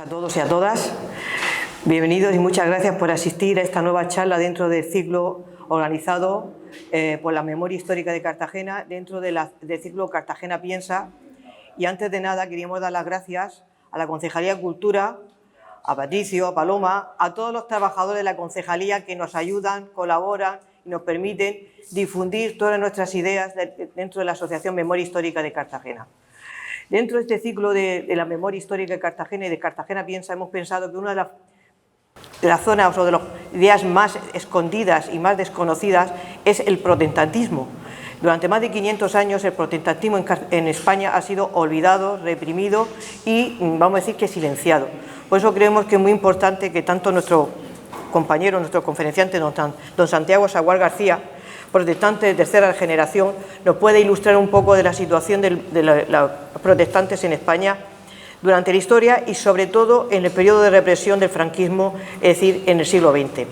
A todos y a todas, bienvenidos y muchas gracias por asistir a esta nueva charla dentro del ciclo organizado por la Memoria Histórica de Cartagena, dentro del ciclo Cartagena Piensa. Y antes de nada queríamos dar las gracias a la Concejalía de Cultura, a Patricio, a Paloma, a todos los trabajadores de la Concejalía que nos ayudan, colaboran y nos permiten difundir todas nuestras ideas dentro de la Asociación Memoria Histórica de Cartagena. Dentro de este ciclo de la memoria histórica de Cartagena y de Cartagena Piensa, hemos pensado que una de las zonas o de las ideas más escondidas y más desconocidas es el protestantismo. Durante más de 500 años el protestantismo en España ha sido olvidado, reprimido y, vamos a decir, que silenciado. Por eso creemos que es muy importante que tanto nuestro compañero, nuestro conferenciante, don Santiago Saguar García, protestante de tercera generación, nos puede ilustrar un poco de la situación de los protestantes en España durante la historia y sobre todo en el periodo de represión del franquismo, es decir, en el siglo XX.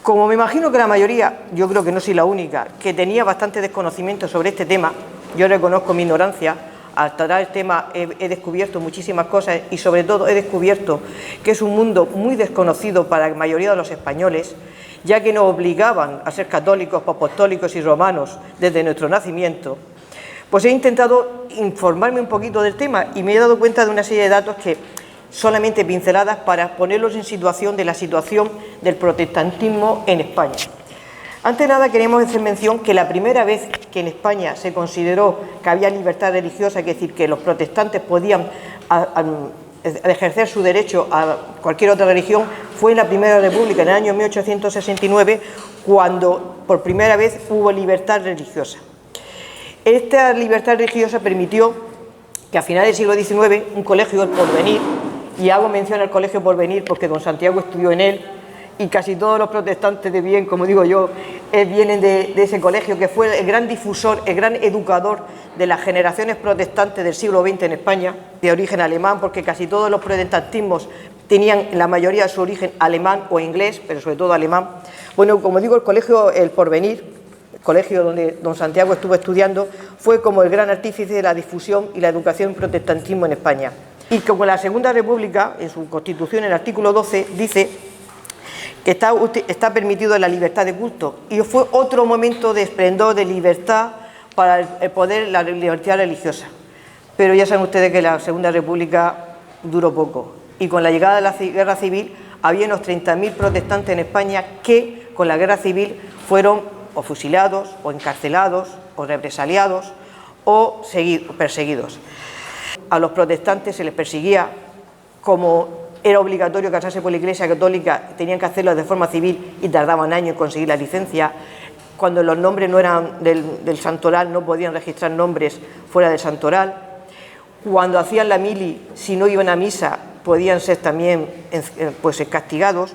Como me imagino que la mayoría, yo creo que no soy la única, que tenía bastante desconocimiento sobre este tema, yo reconozco mi ignorancia. Al tratar el tema he descubierto muchísimas cosas y sobre todo he descubierto que es un mundo muy desconocido para la mayoría de los españoles, ya que nos obligaban a ser católicos, apostólicos y romanos desde nuestro nacimiento. Pues he intentado informarme un poquito del tema y me he dado cuenta de una serie de datos que solamente pinceladas para ponerlos en situación de la situación del protestantismo en España. Antes de nada queremos hacer mención que la primera vez que en España se consideró que había libertad religiosa, es decir, que los protestantes podían ejercer su derecho a cualquier otra religión, fue en la Primera República, en el año 1869, cuando por primera vez hubo libertad religiosa. Esta libertad religiosa permitió que a finales del siglo XIX un colegio, el Porvenir, y hago mención al colegio Porvenir porque don Santiago estudió en él, y casi todos los protestantes de bien, como digo yo, vienen de ese colegio, que fue el gran difusor, el gran educador de las generaciones protestantes del siglo XX en España, de origen alemán, porque casi todos los protestantismos tenían la mayoría de su origen alemán o inglés, pero sobre todo alemán. Bueno, como digo, el colegio El Porvenir, el colegio donde don Santiago estuvo estudiando, fue como el gran artífice de la difusión y la educación del protestantismo en España. Y como la Segunda República, en su Constitución, en el artículo 12, dice que está permitido la libertad de culto, y fue otro momento de esplendor, de libertad para el poder, la libertad religiosa. Pero ya saben ustedes que la Segunda República duró poco, y con la llegada de la Guerra Civil había unos 30.000 protestantes en España que con la Guerra Civil fueron o fusilados, o encarcelados, o represaliados, o perseguidos. A los protestantes se les perseguía como era obligatorio casarse por la Iglesia Católica, tenían que hacerlo de forma civil y tardaban años en conseguir la licencia. Cuando los nombres no eran del santoral, no podían registrar nombres fuera del santoral. Cuando hacían la mili, si no iban a misa, podían ser también pues, castigados.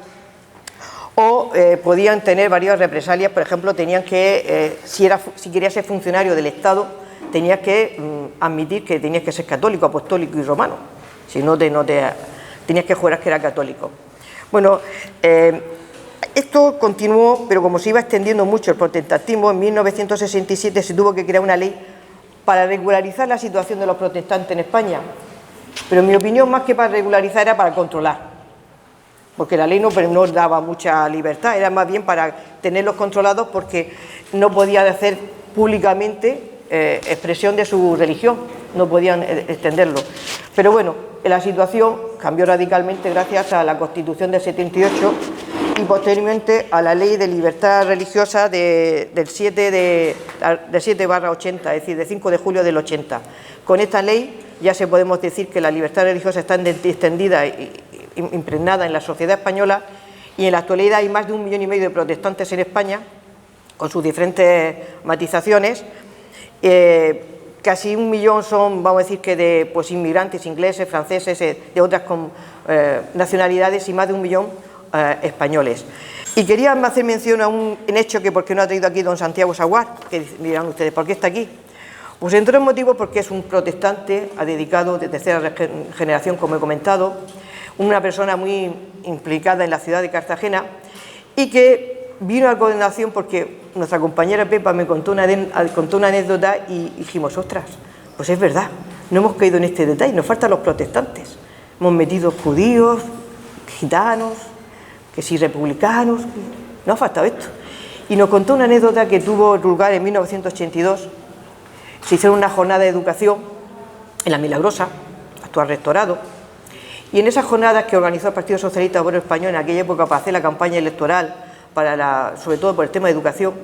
O podían tener varias represalias, por ejemplo, tenían que, si querías ser funcionario del Estado, tenías que admitir que tenías que ser católico, apostólico y romano. Si no tenías que jurar que era católico. Bueno, esto continuó, pero como se iba extendiendo mucho el protestantismo, en 1967 se tuvo que crear una ley para regularizar la situación de los protestantes en España. Pero en mi opinión, más que para regularizar, era para controlar. Porque la ley no daba mucha libertad, era más bien para tenerlos controlados porque no podían hacer públicamente expresión de su religión, no podían extenderlo. Pero bueno, la situación cambió radicalmente gracias a la Constitución del 78 y posteriormente a la Ley de Libertad Religiosa del 7/80, es decir, de 5 de julio del 80. Con esta ley ya podemos decir que la libertad religiosa está extendida e impregnada en la sociedad española, y en la actualidad hay más de 1,5 millones de protestantes en España, con sus diferentes matizaciones. Casi 1 millón son, vamos a decir, que de inmigrantes ingleses, franceses, de otras nacionalidades, y más de 1 millón españoles. Y quería hacer mención a un hecho que, ¿por qué no ha traído aquí don Santiago Saguar? Que dirán ustedes, ¿por qué está aquí? Pues entre otros motivos porque es un protestante, ha dedicado de tercera generación, como he comentado, una persona muy implicada en la ciudad de Cartagena, y que vino a la condenación porque nuestra compañera Pepa me contó una anécdota y dijimos, ostras, pues es verdad, no hemos caído en este detalle, nos faltan los protestantes. hemos metido judíos, gitanos, que si republicanos, no ha faltado esto. Y nos contó una anécdota que tuvo lugar en 1982. Se hicieron una jornada de educación en La Milagrosa, actual rectorado, y en esas jornadas que organizó el Partido Socialista Obrero Español en aquella época para hacer la campaña electoral, sobre todo por el tema de educación,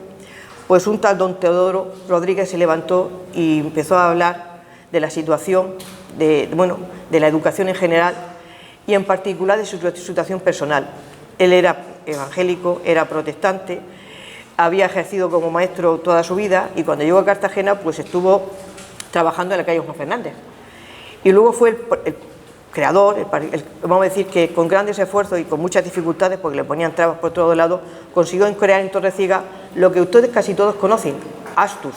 pues un tal don Teodoro Rodríguez se levantó y empezó a hablar de la situación de la educación en general y en particular de su situación personal. Él era evangélico, era protestante, había ejercido como maestro toda su vida y cuando llegó a Cartagena pues estuvo trabajando en la calle Juan Fernández. Y luego fue el creador, vamos a decir que con grandes esfuerzos y con muchas dificultades, porque le ponían trabas por todos lados, consiguió crear en Torreciga lo que ustedes casi todos conocen, Astus.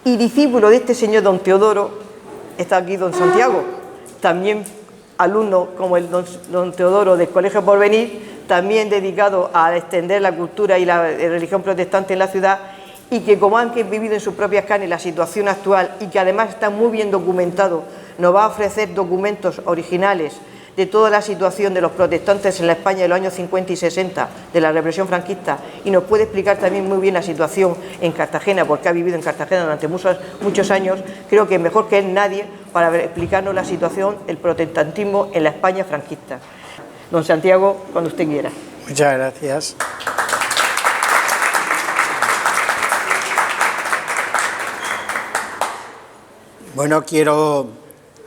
Y discípulo de este señor don Teodoro, está aquí don Santiago, también alumno como el don Teodoro del Colegio Porvenir, también dedicado a extender la cultura y la religión protestante en la ciudad, y que como han vivido en sus propias carnes la situación actual y que además está muy bien documentado, nos va a ofrecer documentos originales de toda la situación de los protestantes en la España de los años 50 y 60, de la represión franquista, y nos puede explicar también muy bien la situación en Cartagena, porque ha vivido en Cartagena durante muchos años. Creo que mejor que él nadie para explicarnos la situación del protestantismo en la España franquista. Don Santiago, cuando usted quiera. Muchas gracias. Bueno, quiero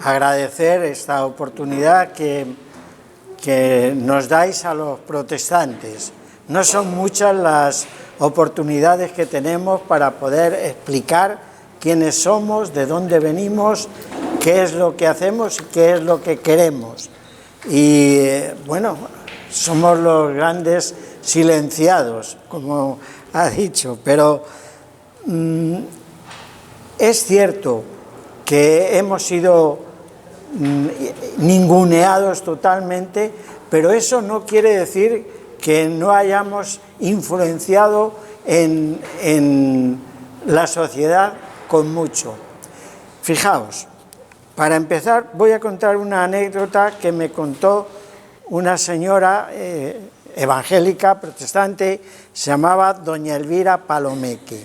agradecer esta oportunidad que nos dais a los protestantes. No son muchas las oportunidades que tenemos para poder explicar quiénes somos, de dónde venimos, qué es lo que hacemos y qué es lo que queremos. Y bueno, somos los grandes silenciados, como ha dicho, pero es cierto que hemos sido ninguneados totalmente, pero eso no quiere decir que no hayamos influenciado en la sociedad con mucho. Fijaos, para empezar voy a contar una anécdota que me contó una señora evangélica, protestante, se llamaba doña Elvira Palomeque.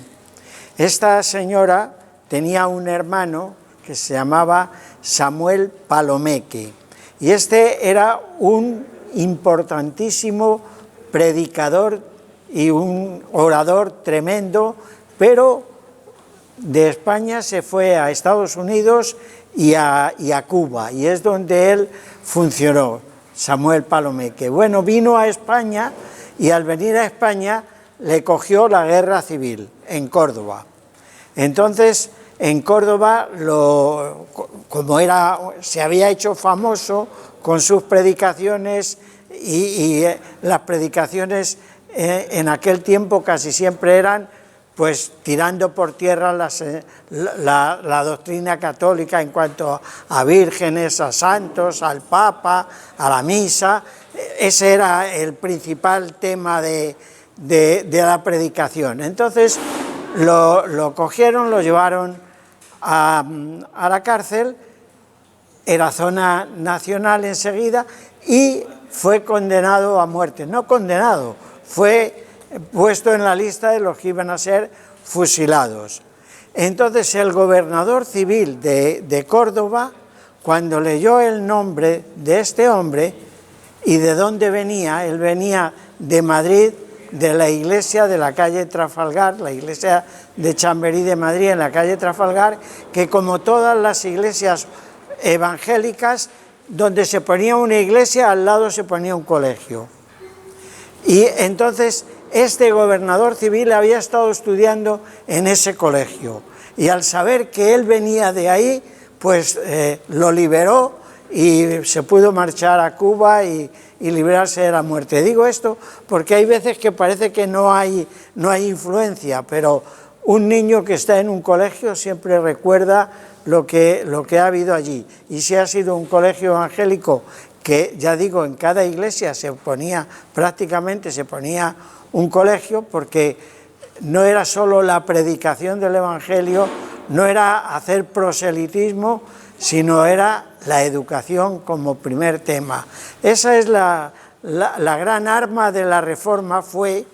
Esta señora tenía un hermano que se llamaba Samuel Palomeque, y este era un importantísimo predicador y un orador tremendo, pero de España se fue a Estados Unidos y a Cuba, y es donde él funcionó, Samuel Palomeque. Bueno, vino a España y al venir a España le cogió la guerra civil en Córdoba. Entonces, en Córdoba, se había hecho famoso con sus predicaciones y las predicaciones en aquel tiempo casi siempre eran pues tirando por tierra la doctrina católica en cuanto a vírgenes, a santos, al Papa, a la misa. Ese era el principal tema de la predicación. Entonces lo cogieron, lo llevaron a la cárcel, era zona nacional enseguida, y fue condenado a muerte. No condenado, fue puesto en la lista de los que iban a ser fusilados. Entonces el gobernador civil de Córdoba, cuando leyó el nombre de este hombre y de dónde venía, él venía de Madrid, de la iglesia de la calle Trafalgar, la iglesia de Chamberí de Madrid en la calle Trafalgar, que como todas las iglesias evangélicas, donde se ponía una iglesia, al lado se ponía un colegio. Y entonces este gobernador civil había estado estudiando en ese colegio, y al saber que él venía de ahí, pues lo liberó y se pudo marchar a Cuba y librarse de la muerte. Digo esto porque hay veces que parece que no hay influencia, pero un niño que está en un colegio siempre recuerda lo que ha habido allí. Y si ha sido un colegio evangélico, que ya digo, en cada iglesia prácticamente se ponía un colegio, porque no era solo la predicación del evangelio, no era hacer proselitismo, sino era la educación como primer tema. Esa es la gran arma de la Reforma, fue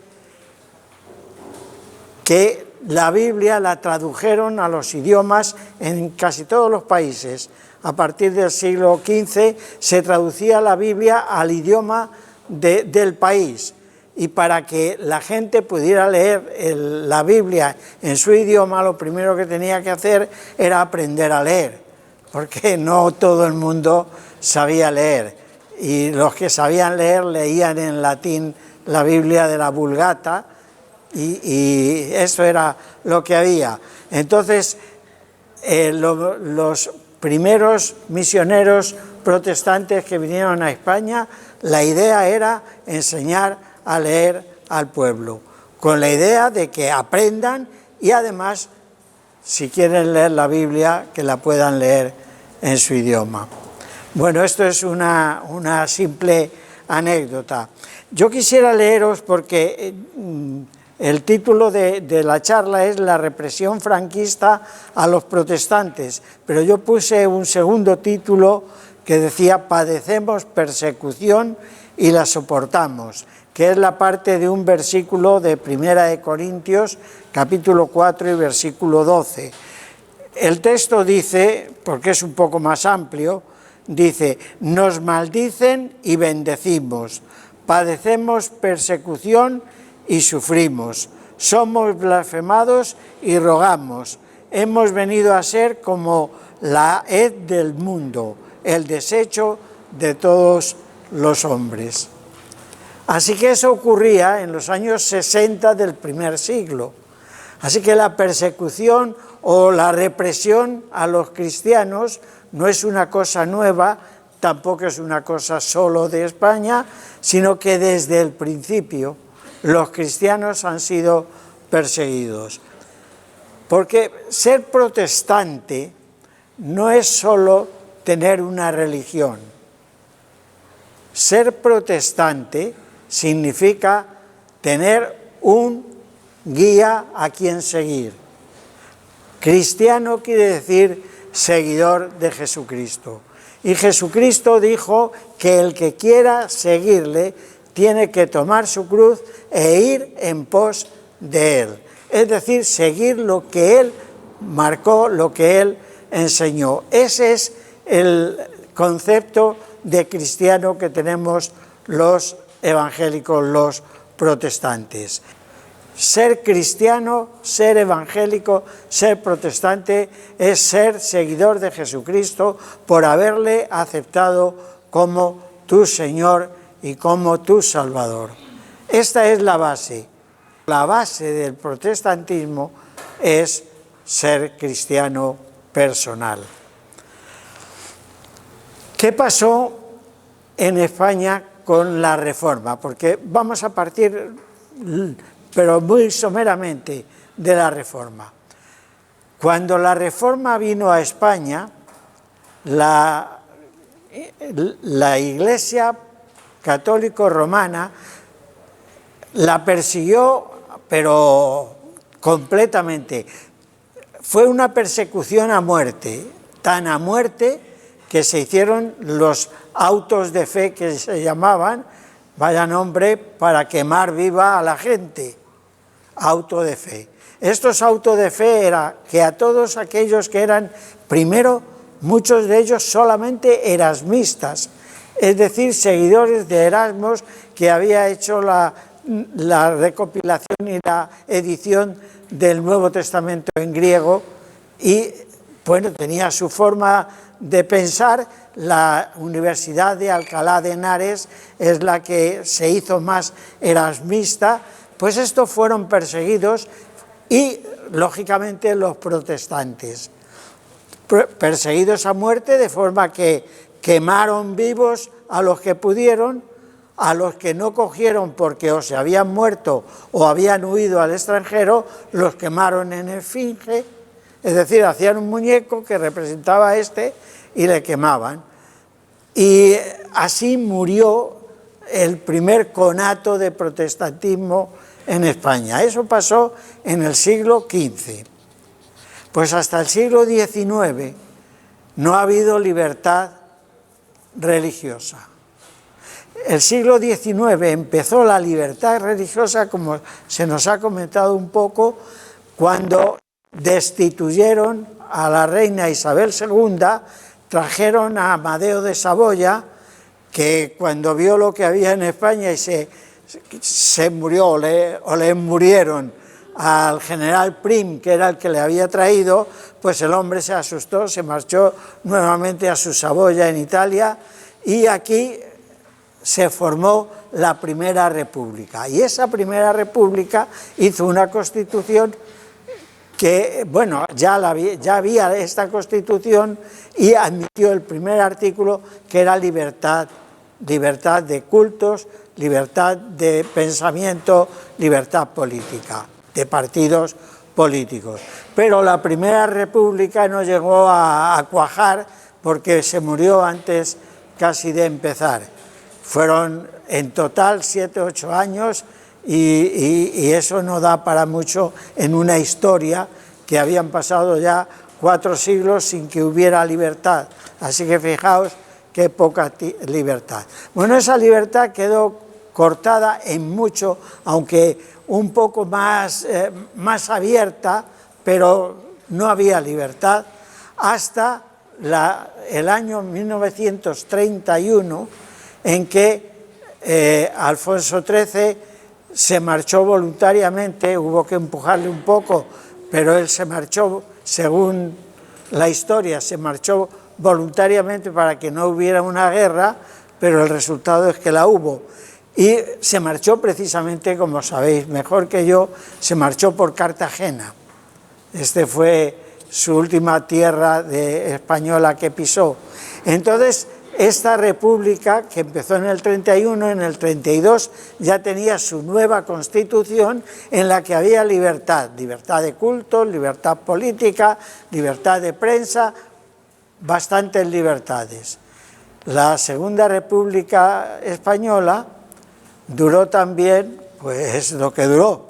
que la Biblia la tradujeron a los idiomas en casi todos los países. A partir del siglo XV se traducía la Biblia al idioma del país, y para que la gente pudiera leer la Biblia en su idioma, lo primero que tenía que hacer era aprender a leer, porque no todo el mundo sabía leer, y los que sabían leer leían en latín la Biblia de la Vulgata, y eso era lo que había. Entonces, los primeros misioneros protestantes que vinieron a España, la idea era enseñar a leer al pueblo, con la idea de que aprendan, y además, si quieren leer la Biblia, que la puedan leer en su idioma. Bueno, esto es una simple anécdota. Yo quisiera leeros, porque el título de la charla es La represión franquista a los protestantes, pero yo puse un segundo título que decía Padecemos persecución y la soportamos, que es la parte de un versículo de Primera de Corintios, capítulo 4 y versículo 12. El texto dice, porque es un poco más amplio, dice: nos maldicen y bendecimos, padecemos persecución y sufrimos, somos blasfemados y rogamos, hemos venido a ser como la hez del mundo, el desecho de todos los hombres. Así que eso ocurría en los años 60 del primer siglo. Así que la persecución o la represión a los cristianos no es una cosa nueva, tampoco es una cosa solo de España, sino que desde el principio los cristianos han sido perseguidos. Porque ser protestante no es solo tener una religión. Ser protestante significa tener un guía a quien seguir. Cristiano quiere decir seguidor de Jesucristo. Y Jesucristo dijo que el que quiera seguirle tiene que tomar su cruz e ir en pos de él. Es decir, seguir lo que él marcó, lo que él enseñó. Ese es el concepto de cristiano que tenemos los evangélicos, los protestantes. Ser cristiano, ser evangélico, ser protestante es ser seguidor de Jesucristo por haberle aceptado como tu Señor y como tu Salvador. Esta es la base. La base del protestantismo es ser cristiano personal. ¿Qué pasó en España con la Reforma? Porque vamos a partir, pero muy someramente, de la Reforma. Cuando la Reforma vino a España, la Iglesia católico romana la persiguió, pero completamente. Fue una persecución a muerte, tan a muerte que se hicieron los autos de fe, que se llamaban, vaya nombre, para quemar viva a la gente. Auto de fe. Estos autos de fe era que a todos aquellos que eran, primero, muchos de ellos solamente erasmistas, es decir, seguidores de Erasmos, que había hecho la recopilación y la edición del Nuevo Testamento en griego, y bueno, tenía su forma de pensar. La Universidad de Alcalá de Henares es la que se hizo más erasmista. Pues estos fueron perseguidos, y lógicamente los protestantes, perseguidos a muerte, de forma que quemaron vivos a los que pudieron, a los que no cogieron porque o se habían muerto o habían huido al extranjero, los quemaron en esfinge, es decir, hacían un muñeco que representaba a este y le quemaban. Y así murió el primer conato de protestantismo en España. Eso pasó en el siglo XV. Pues hasta el siglo XIX no ha habido libertad religiosa. El siglo XIX empezó la libertad religiosa, como se nos ha comentado un poco, cuando destituyeron a la reina Isabel II, trajeron a Amadeo de Saboya, que cuando vio lo que había en España y se murió o le murieron al general Prim, que era el que le había traído, pues el hombre se asustó, se marchó nuevamente a su Saboya en Italia, y aquí se formó la Primera República. Y esa Primera República hizo una constitución que, bueno, ya había esta constitución, y admitió el primer artículo, que era libertad de cultos, libertad de pensamiento, libertad política, de partidos políticos. Pero la Primera República no llegó a cuajar, porque se murió antes casi de empezar. Fueron en total 7 o 8 años, y eso no da para mucho en una historia que habían pasado ya 4 siglos sin que hubiera libertad. Así que fijaos qué poca libertad. Bueno, esa libertad quedó cortada en mucho, aunque un poco más abierta, pero no había libertad hasta el año 1931, en que Alfonso XIII se marchó voluntariamente. Hubo que empujarle un poco, pero él se marchó, según la historia, se marchó voluntariamente para que no hubiera una guerra, pero el resultado es que la hubo. Y se marchó precisamente, como sabéis mejor que yo, se marchó por Cartagena. Este fue su última tierra española que pisó. Entonces, esta república, que empezó en el 31, en el 32 ya tenía su nueva constitución, en la que había libertad de culto, libertad política, libertad de prensa, bastantes libertades. La Segunda República Española duró también, pues, lo que duró.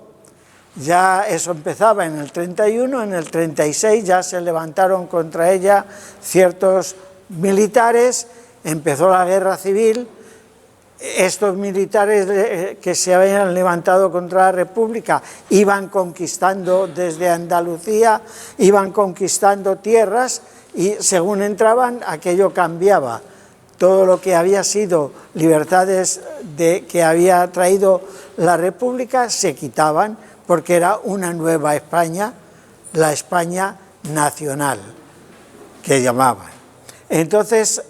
Ya eso empezaba en el 31, en el 36 ya se levantaron contra ella ciertos militares, empezó la guerra civil. Estos militares que se habían levantado contra la República iban conquistando desde Andalucía, iban conquistando tierras, y según entraban aquello cambiaba. Todo lo que había sido libertades que había traído la República se quitaban, porque era una nueva España, la España nacional, que llamaban. Entonces,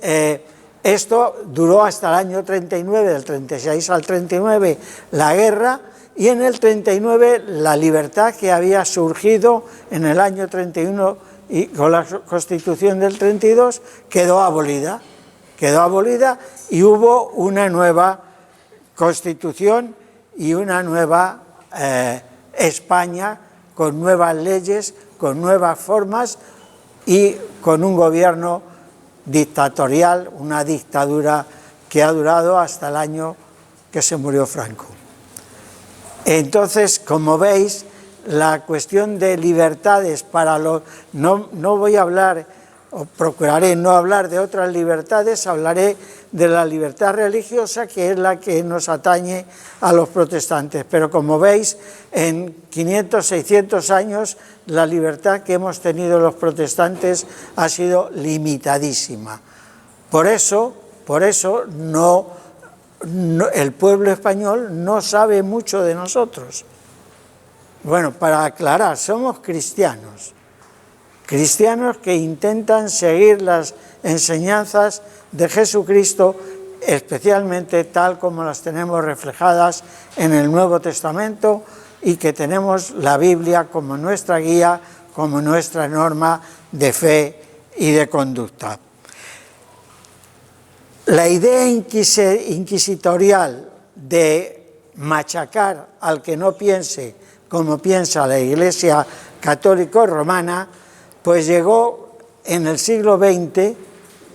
esto duró hasta el año 39, del 36 al 39 la guerra, y en el 39 la libertad que había surgido en el año 31 y con la Constitución del 32 quedó abolida, y hubo una nueva Constitución y una nueva España, con nuevas leyes, con nuevas formas y con un gobierno dictatorial, una dictadura que ha durado hasta el año que se murió Franco. Entonces, como veis, la cuestión de libertades para los... No voy a hablar, o procuraré no hablar de otras libertades, hablaré de la libertad religiosa, que es la que nos atañe a los protestantes. Pero como veis, en 500, 600 años, la libertad que hemos tenido los protestantes ha sido limitadísima. Por eso el pueblo español no sabe mucho de nosotros. Bueno, para aclarar, somos cristianos que intentan seguir las enseñanzas de Jesucristo, especialmente tal como las tenemos reflejadas en el Nuevo Testamento, y que tenemos la Biblia como nuestra guía, como nuestra norma de fe y de conducta. La idea inquisitorial de machacar al que no piense como piensa la Iglesia católica romana, pues llegó en el siglo XX,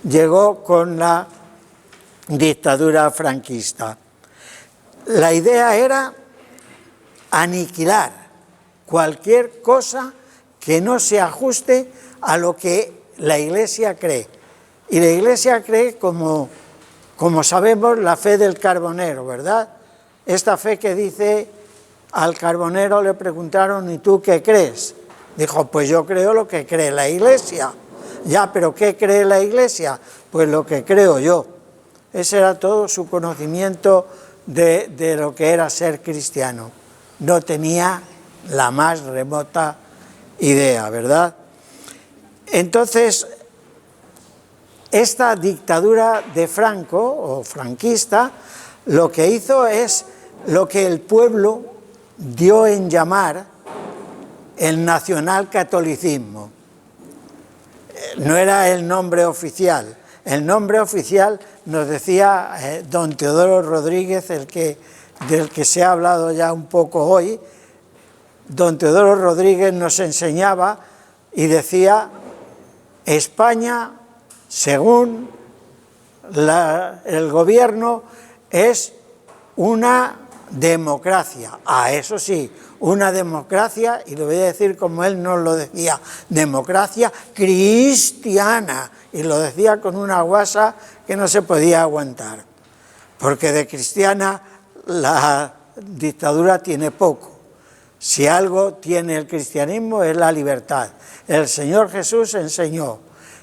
llegó con la dictadura franquista. La idea era aniquilar cualquier cosa que no se ajuste a lo que la Iglesia cree. Y la Iglesia cree, como sabemos, la fe del carbonero, ¿verdad? Esta fe que dice, al carbonero le preguntaron, ¿y tú qué crees? Dijo, pues yo creo lo que cree la Iglesia. Ya, ¿pero qué cree la Iglesia? Pues lo que creo yo. Ese era todo su conocimiento de lo que era ser cristiano. No tenía la más remota idea, ¿verdad? Entonces, esta dictadura de Franco, o franquista, lo que hizo es lo que el pueblo dio en llamar el nacionalcatolicismo. No era el nombre oficial. El nombre oficial nos decía don Teodoro Rodríguez, del que se ha hablado ya un poco hoy. Don Teodoro Rodríguez nos enseñaba y decía, España, según el gobierno, es una democracia. Eso sí, una democracia, y lo voy a decir como él nos lo decía, democracia cristiana, y lo decía con una guasa que no se podía aguantar, porque de cristiana la dictadura tiene poco. Si algo tiene el cristianismo es la libertad. El Señor Jesús enseñó,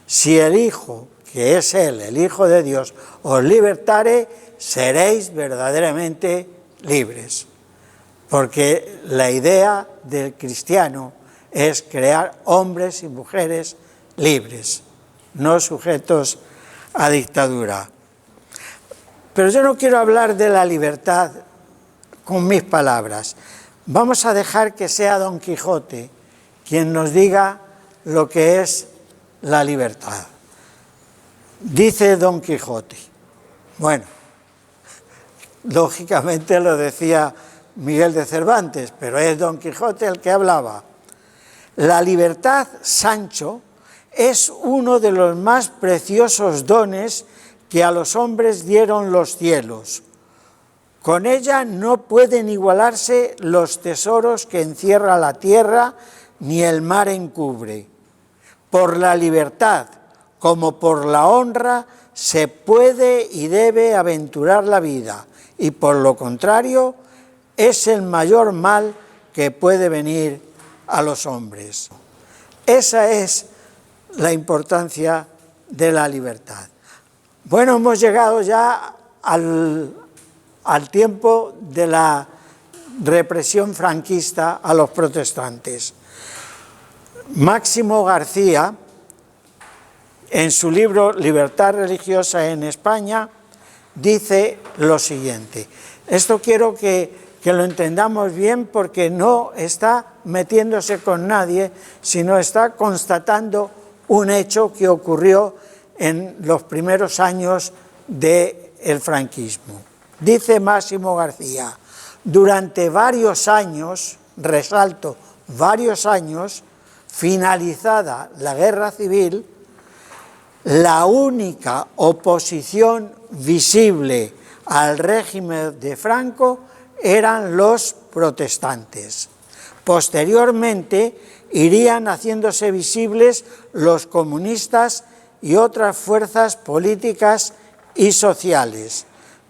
si el Hijo, que es Él, el Hijo de Dios, os libertare, seréis verdaderamente libres. Porque la idea del cristiano es crear hombres y mujeres libres, no sujetos a dictadura. Pero yo no quiero hablar de la libertad con mis palabras. Vamos a dejar que sea Don Quijote quien nos diga lo que es la libertad. Dice Don Quijote, bueno, lógicamente lo decía Miguel de Cervantes, pero es Don Quijote el que hablaba. La libertad, Sancho, es uno de los más preciosos dones que a los hombres dieron los cielos. Con ella no pueden igualarse los tesoros que encierra la tierra ni el mar encubre. Por la libertad, como por la honra, se puede y debe aventurar la vida, y por lo contrario, es el mayor mal que puede venir a los hombres. Esa es la importancia de la libertad. Bueno, hemos llegado ya al tiempo de la represión franquista a los protestantes. Máximo García, en su libro Libertad religiosa en España, dice lo siguiente. Esto quiero que lo entendamos bien, porque no está metiéndose con nadie, sino está constatando un hecho que ocurrió en los primeros años del franquismo. Dice Máximo García, durante varios años, resalto, varios años, finalizada la guerra civil, la única oposición visible al régimen de Franco eran los protestantes. Posteriormente irían haciéndose visibles los comunistas y otras fuerzas políticas y sociales.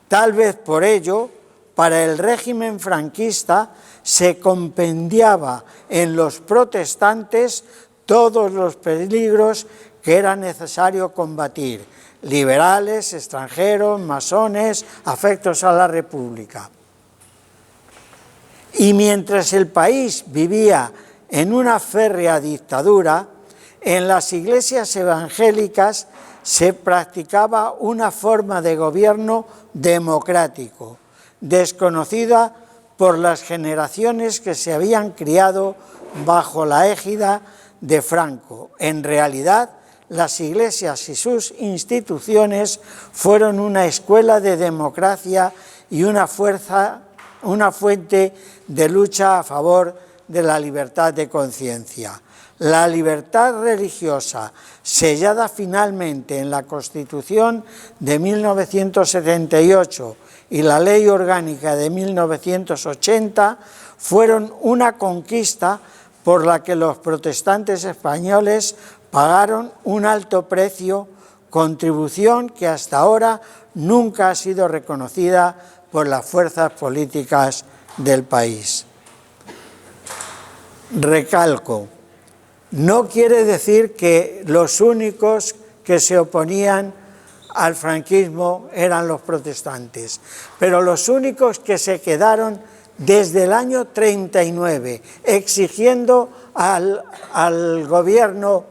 Tal vez por ello, para el régimen franquista se compendiaba en los protestantes todos los peligros que era necesario combatir: liberales, extranjeros, masones, afectos a la República. Y mientras el país vivía en una férrea dictadura, en las iglesias evangélicas se practicaba una forma de gobierno democrático, desconocida por las generaciones que se habían criado bajo la égida de Franco. En realidad, las iglesias y sus instituciones fueron una escuela de democracia y una fuente de lucha a favor de la libertad de conciencia. La libertad religiosa, sellada finalmente en la Constitución de 1978 y la Ley Orgánica de 1980, fueron una conquista por la que los protestantes españoles pagaron un alto precio contribución que hasta ahora nunca ha sido reconocida por las fuerzas políticas del país. Recalco, no quiere decir que los únicos que se oponían al franquismo eran los protestantes, pero los únicos que se quedaron desde el año 39 exigiendo al gobierno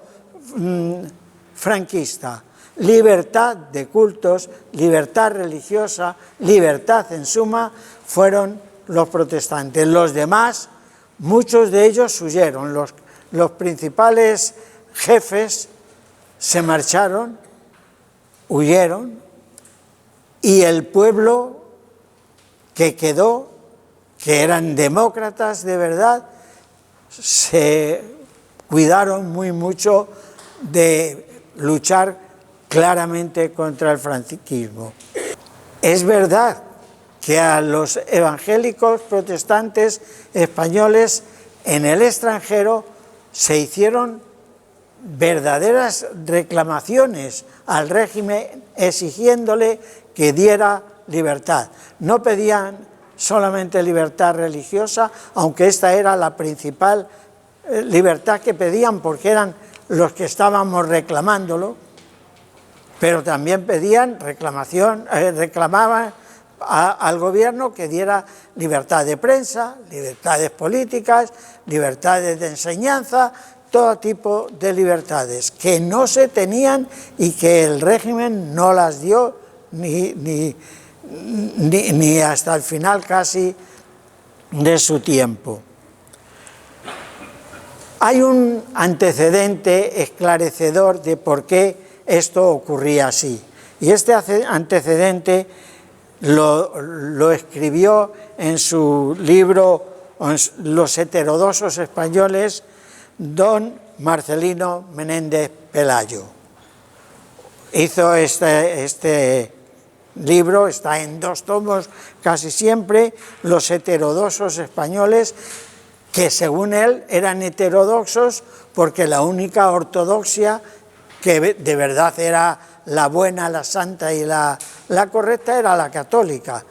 franquista libertad de cultos, libertad religiosa, libertad en suma, fueron los protestantes. Los demás, muchos de ellos huyeron, los principales jefes se marcharon, huyeron, y el pueblo que quedó, que eran demócratas de verdad, se cuidaron muy mucho de luchar claramente contra el franquismo. Es verdad que a los evangélicos protestantes españoles en el extranjero se hicieron verdaderas reclamaciones al régimen exigiéndole que diera libertad. No pedían solamente libertad religiosa, aunque esta era la principal libertad que pedían porque eran los que estábamos reclamándolo, pero también pedían reclamaban al gobierno que diera libertad de prensa, libertades políticas, libertades de enseñanza, todo tipo de libertades que no se tenían y que el régimen no las dio ni hasta el final casi de su tiempo. Hay un antecedente esclarecedor de por qué esto ocurría así, y este antecedente lo escribió en su libro Los heterodoxos españoles don Marcelino Menéndez Pelayo. Hizo este libro, está en 2 tomos casi siempre, Los heterodoxos españoles, que según él eran heterodoxos porque la única ortodoxia que de verdad era la buena, la santa y la correcta era la católica.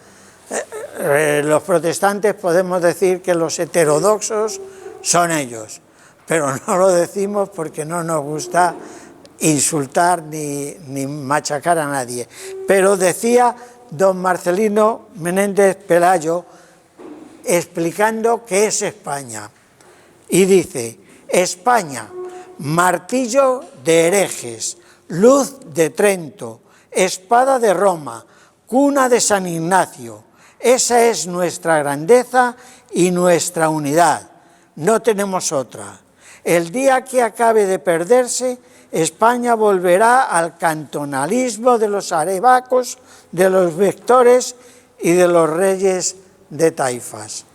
Los protestantes podemos decir que los heterodoxos son ellos, pero no lo decimos porque no nos gusta insultar ni machacar a nadie. Pero decía don Marcelino Menéndez Pelayo, explicando qué es España, y dice: España, martillo de herejes, luz de Trento, espada de Roma, cuna de San Ignacio. Esa es nuestra grandeza y nuestra unidad. No tenemos otra. El día que acabe de perderse, España volverá al cantonalismo de los arebacos, de los vectores y de los reyes de taifas.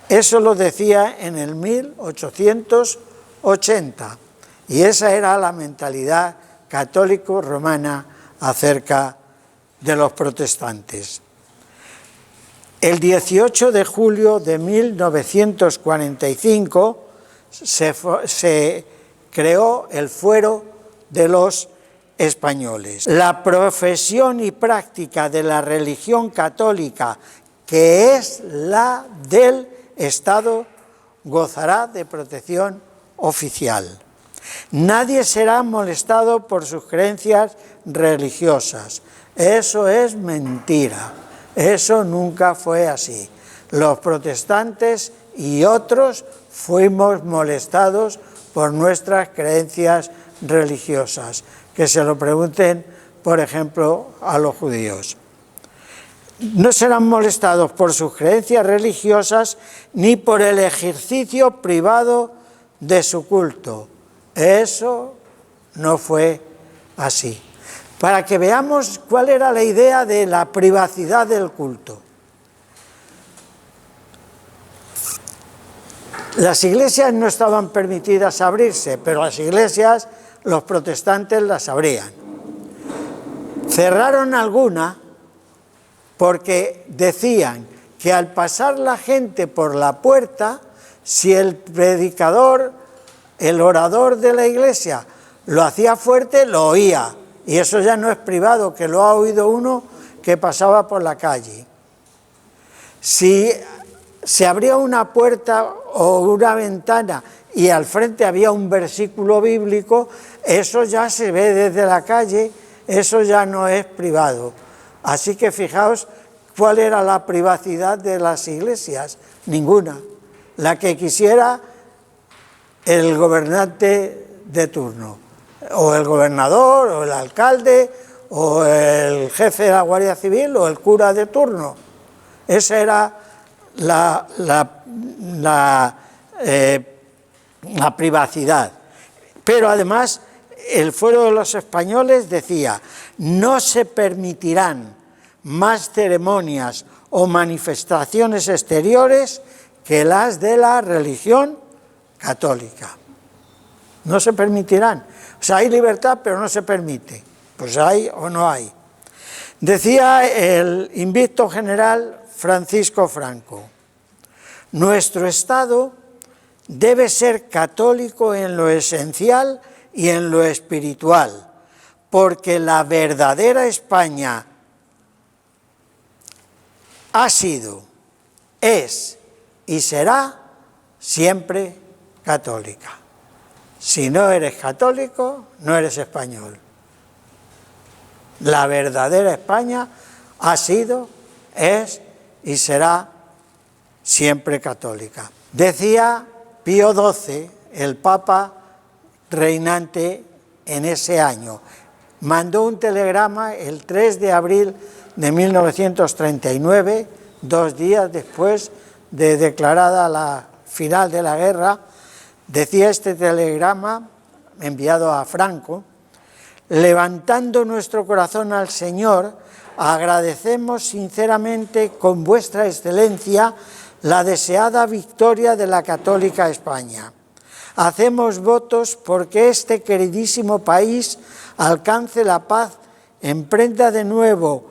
Eso lo decía en el 1880, y esa era la mentalidad católico-romana acerca de los protestantes. El 18 de julio de 1945 se creó el Fuero de los Españoles. La profesión y práctica de la religión católica, que es la del Estado, gozará de protección oficial. Nadie será molestado por sus creencias religiosas. Eso es mentira. Eso nunca fue así. Los protestantes y otros fuimos molestados por nuestras creencias religiosas. Que se lo pregunten, por ejemplo, a los judíos. No serán molestados por sus creencias religiosas ni por el ejercicio privado de su culto. Eso no fue así. Para que veamos cuál era la idea de la privacidad del culto. Las iglesias no estaban permitidas abrirse, pero las iglesias, los protestantes las abrían. Cerraron alguna porque decían que al pasar la gente por la puerta, si el predicador, el orador de la iglesia, lo hacía fuerte, lo oía, y eso ya no es privado, que lo ha oído uno que pasaba por la calle. Si se abría una puerta o una ventana y al frente había un versículo bíblico, eso ya se ve desde la calle, eso ya no es privado. Así que fijaos cuál era la privacidad de las iglesias, ninguna. La que quisiera el gobernante de turno, o el gobernador, o el alcalde, o el jefe de la Guardia Civil, o el cura de turno. Esa era la privacidad. Pero además el Fuero de los Españoles decía: no se permitirán más ceremonias o manifestaciones exteriores que las de la religión católica. No se permitirán. O sea, hay libertad, pero no se permite. Pues hay o no hay. Decía el invicto general Francisco Franco: nuestro Estado debe ser católico en lo esencial y en lo espiritual, porque la verdadera España ha sido, es y será siempre católica. Si no eres católico, no eres español. La verdadera España ha sido, es y será siempre católica. Decía Pío XII, el Papa reinante en ese año, mandó un telegrama el 3 de abril de 1939, 2 días después de declarada la final de la guerra. Decía este telegrama, enviado a Franco: levantando nuestro corazón al Señor, agradecemos sinceramente con vuestra excelencia la deseada victoria de la católica España. Hacemos votos porque este queridísimo país alcance la paz, emprenda de nuevo,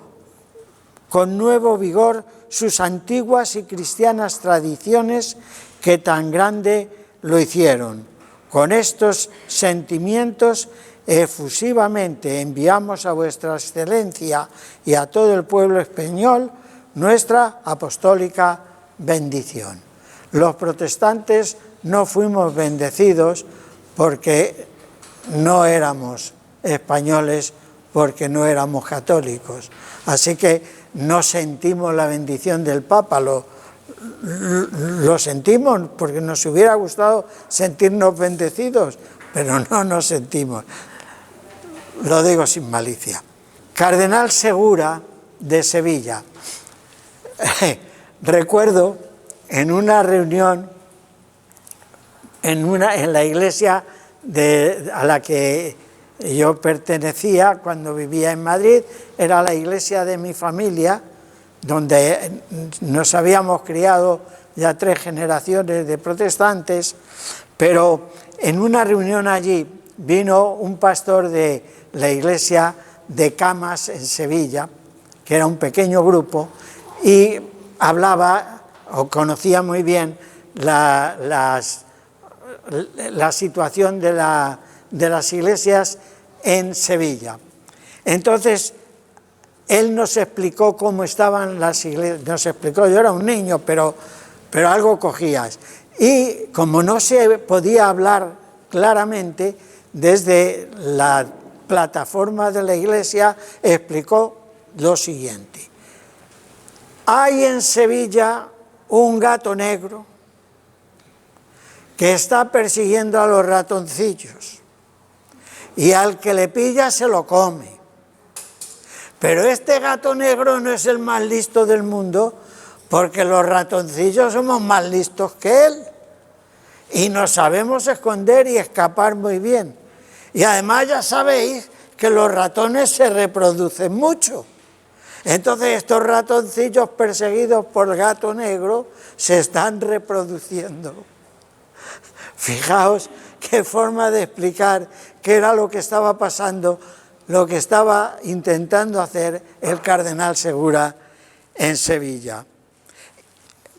con nuevo vigor, sus antiguas y cristianas tradiciones que tan grande lo hicieron. Con estos sentimientos efusivamente enviamos a vuestra excelencia y a todo el pueblo español nuestra apostólica bendición. Los protestantes no fuimos bendecidos porque no éramos españoles, porque no éramos católicos. Así que no sentimos la bendición del Papa, lo sentimos porque nos hubiera gustado sentirnos bendecidos, pero no nos sentimos. Lo digo sin malicia. Cardenal Segura, de Sevilla. Recuerdo en una reunión en la iglesia a la que yo pertenecía cuando vivía en Madrid, era la iglesia de mi familia, donde nos habíamos criado ya 3 generaciones de protestantes, pero en una reunión allí vino un pastor de la iglesia de Camas en Sevilla, que era un pequeño grupo, y hablaba o conocía muy bien la situación de las iglesias en Sevilla. Entonces, él nos explicó cómo estaban las iglesias, nos explicó, yo era un niño, pero algo cogías. Y como no se podía hablar claramente, desde la plataforma de la iglesia explicó lo siguiente: hay en Sevilla un gato negro que está persiguiendo a los ratoncillos y al que le pilla se lo come. Pero este gato negro no es el más listo del mundo, porque los ratoncillos somos más listos que él y nos sabemos esconder y escapar muy bien. Y además ya sabéis que los ratones se reproducen mucho. Entonces estos ratoncillos perseguidos por el gato negro se están reproduciendo. Fijaos qué forma de explicar qué era lo que estaba pasando, lo que estaba intentando hacer el cardenal Segura en Sevilla.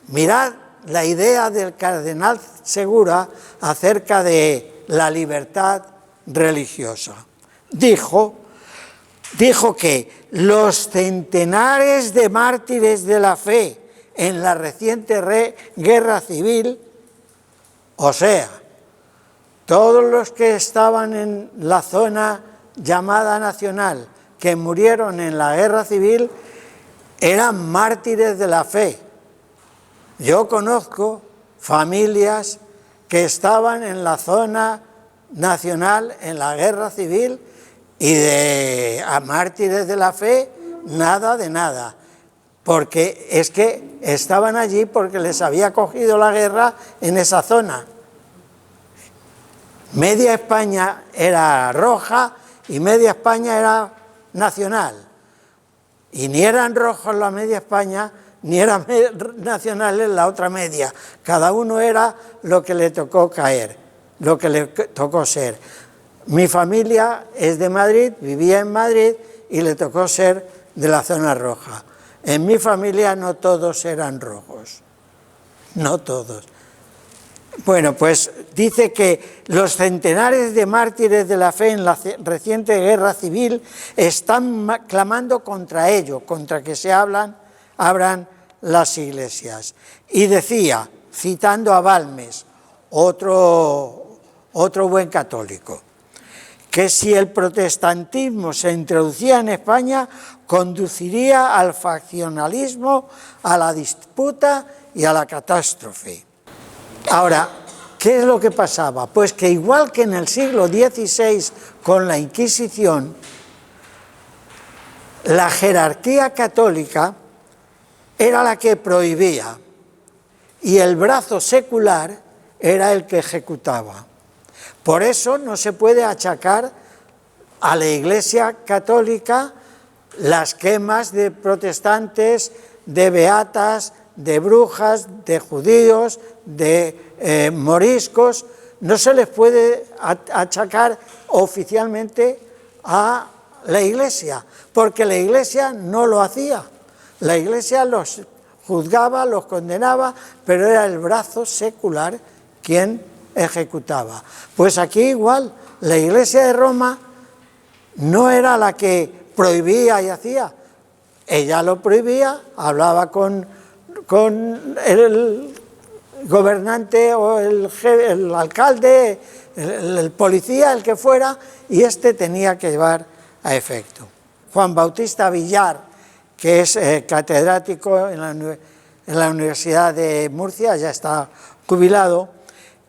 Mirad la idea del cardenal Segura acerca de la libertad religiosa. Dijo: dijo que los centenares de mártires de la fe en la reciente guerra civil, o sea, todos los que estaban en la zona llamada nacional, que murieron en la guerra civil, eran mártires de la fe. Yo conozco familias que estaban en la zona nacional en la guerra civil y a mártires de la fe, nada de nada, porque es que estaban allí porque les había cogido la guerra en esa zona. Media España era roja y media España era nacional. Y ni eran rojos la media España, ni eran nacionales la otra media. Cada uno era lo que le tocó caer, lo que le tocó ser. Mi familia es de Madrid, vivía en Madrid y le tocó ser de la zona roja. En mi familia no todos eran rojos, no todos. Bueno, pues dice que los centenares de mártires de la fe en la reciente guerra civil están clamando contra ello, contra que se abran las iglesias. Y decía, citando a Balmes, otro buen católico, que si el protestantismo se introducía en España, conduciría al faccionalismo, a la disputa y a la catástrofe. Ahora, ¿qué es lo que pasaba? Pues que igual que en el siglo XVI con la Inquisición, la jerarquía católica era la que prohibía y el brazo secular era el que ejecutaba. Por eso no se puede achacar a la Iglesia católica las quemas de protestantes, de beatas, de brujas, de judíos, de moriscos. No se les puede achacar oficialmente a la Iglesia, porque la Iglesia no lo hacía. La Iglesia los juzgaba, los condenaba, pero era el brazo secular quien ejecutaba. Pues aquí igual, la Iglesia de Roma no era la que prohibía y hacía. Ella lo prohibía, hablaba con el gobernante o el alcalde, el policía, el que fuera, y este tenía que llevar a efecto. Juan Bautista Villar, que es catedrático en la Universidad de Murcia, ya está jubilado,